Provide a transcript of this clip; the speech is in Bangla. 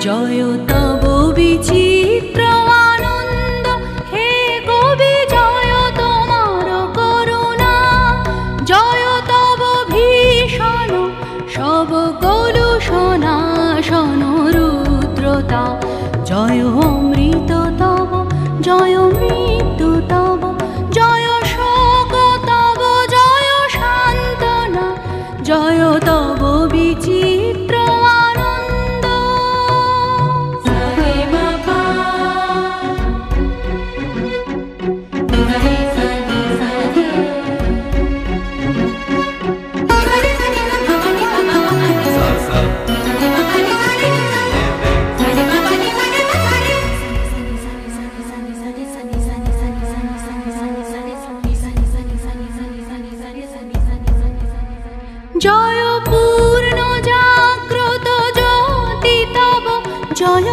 জয় তব বিচিত্র আনন্দ হে কবি জয় তোমার করুণা জয় তব ভীষণ সব কলুষনাশন রুদ্রতা জয় অমৃত তব জয় মৃত্যু তব জয় শোক তব জয় সান্ত্বনা জয় তব বিচিত্র আনন্দ। জয় পূর্ণ জাগ্রত জ্যোতি তব জয়